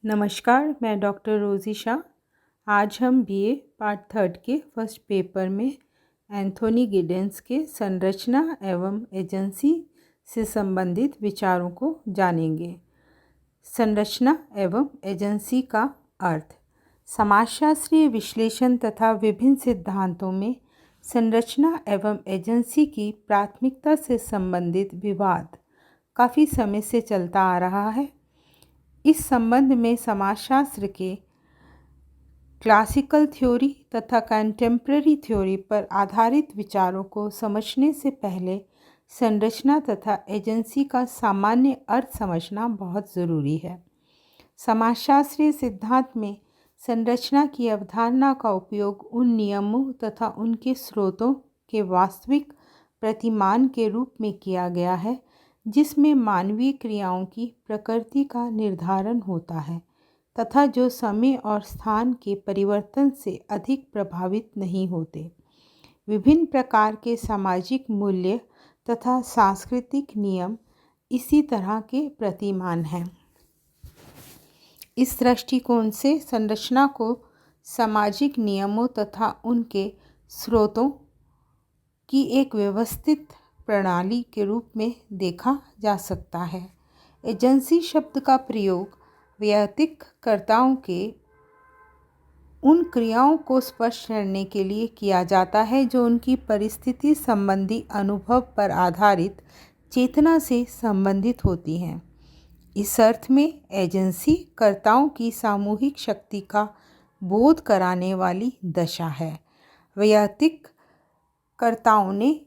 नमस्कार, मैं डॉक्टर रोज़ी शाह। आज हम बीए पार्ट 3 के फर्स्ट पेपर में एंथोनी गिडेंस के संरचना एवं एजेंसी से संबंधित विचारों को जानेंगे। संरचना एवं एजेंसी का अर्थ। समाजशास्त्रीय विश्लेषण तथा विभिन्न सिद्धांतों में संरचना एवं एजेंसी की प्राथमिकता से संबंधित विवाद काफ़ी समय से चलता आ रहा है। इस संबंध में समाजशास्त्र के क्लासिकल थ्योरी तथा कंटेम्प्रेरी थ्योरी पर आधारित विचारों को समझने से पहले संरचना तथा एजेंसी का सामान्य अर्थ समझना बहुत ज़रूरी है। समाजशास्त्रीय सिद्धांत में संरचना की अवधारणा का उपयोग उन नियमों तथा उनके स्रोतों के वास्तविक प्रतिमान के रूप में किया गया है जिसमें मानवीय क्रियाओं की प्रकृति का निर्धारण होता है तथा जो समय और स्थान के परिवर्तन से अधिक प्रभावित नहीं होते। विभिन्न प्रकार के सामाजिक मूल्य तथा सांस्कृतिक नियम इसी तरह के प्रतिमान हैं। इस दृष्टिकोण से संरचना को सामाजिक नियमों तथा उनके स्रोतों की एक व्यवस्थित प्रणाली के रूप में देखा जा सकता है। एजेंसी शब्द का प्रयोग वैयक्तिक कर्ताओं के उन क्रियाओं को स्पष्ट करने के लिए किया जाता है जो उनकी परिस्थिति संबंधी अनुभव पर आधारित चेतना से संबंधित होती हैं। इस अर्थ में एजेंसी कर्ताओं की सामूहिक शक्ति का बोध कराने वाली दशा है। वैयक्तिक कर्ताओं ने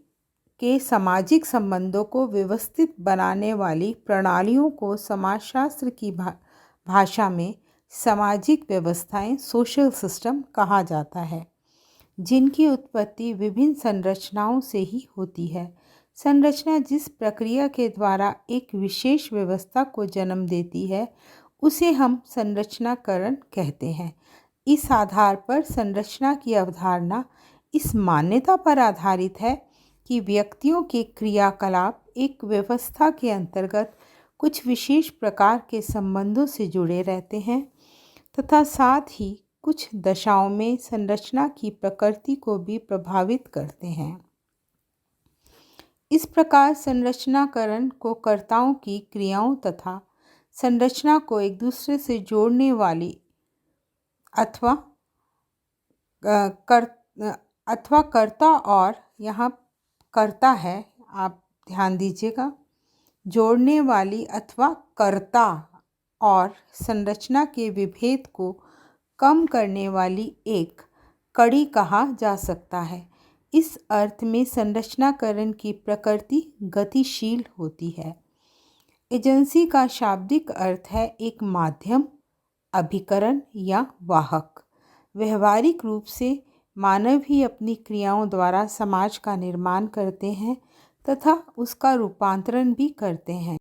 के सामाजिक संबंधों को व्यवस्थित बनाने वाली प्रणालियों को समाजशास्त्र की भाषा में सामाजिक व्यवस्थाएं सोशल सिस्टम कहा जाता है, जिनकी उत्पत्ति विभिन्न संरचनाओं से ही होती है। संरचना जिस प्रक्रिया के द्वारा एक विशेष व्यवस्था को जन्म देती है उसे हम संरचनाकरण कहते हैं। इस आधार पर संरचना की अवधारणा इस मान्यता पर आधारित है कि व्यक्तियों के क्रियाकलाप एक व्यवस्था के अंतर्गत कुछ विशेष प्रकार के संबंधों से जुड़े रहते हैं तथा साथ ही कुछ दशाओं में संरचना की प्रकृति को भी प्रभावित करते हैं। इस प्रकार संरचनाकरण को कर्ताओं की क्रियाओं तथा संरचना को एक दूसरे से जोड़ने वाली अथवा कर्ता और यहाँ कर्ता है, आप ध्यान दीजिएगा, जोड़ने वाली अथवा कर्ता और संरचना के विभेद को कम करने वाली एक कड़ी कहा जा सकता है। इस अर्थ में संरचनाकरण की प्रकृति गतिशील होती है। एजेंसी का शाब्दिक अर्थ है एक माध्यम, अभिकरण या वाहक। व्यवहारिक रूप से मानव ही अपनी क्रियाओं द्वारा समाज का निर्माण करते हैं तथा उसका रूपांतरण भी करते हैं।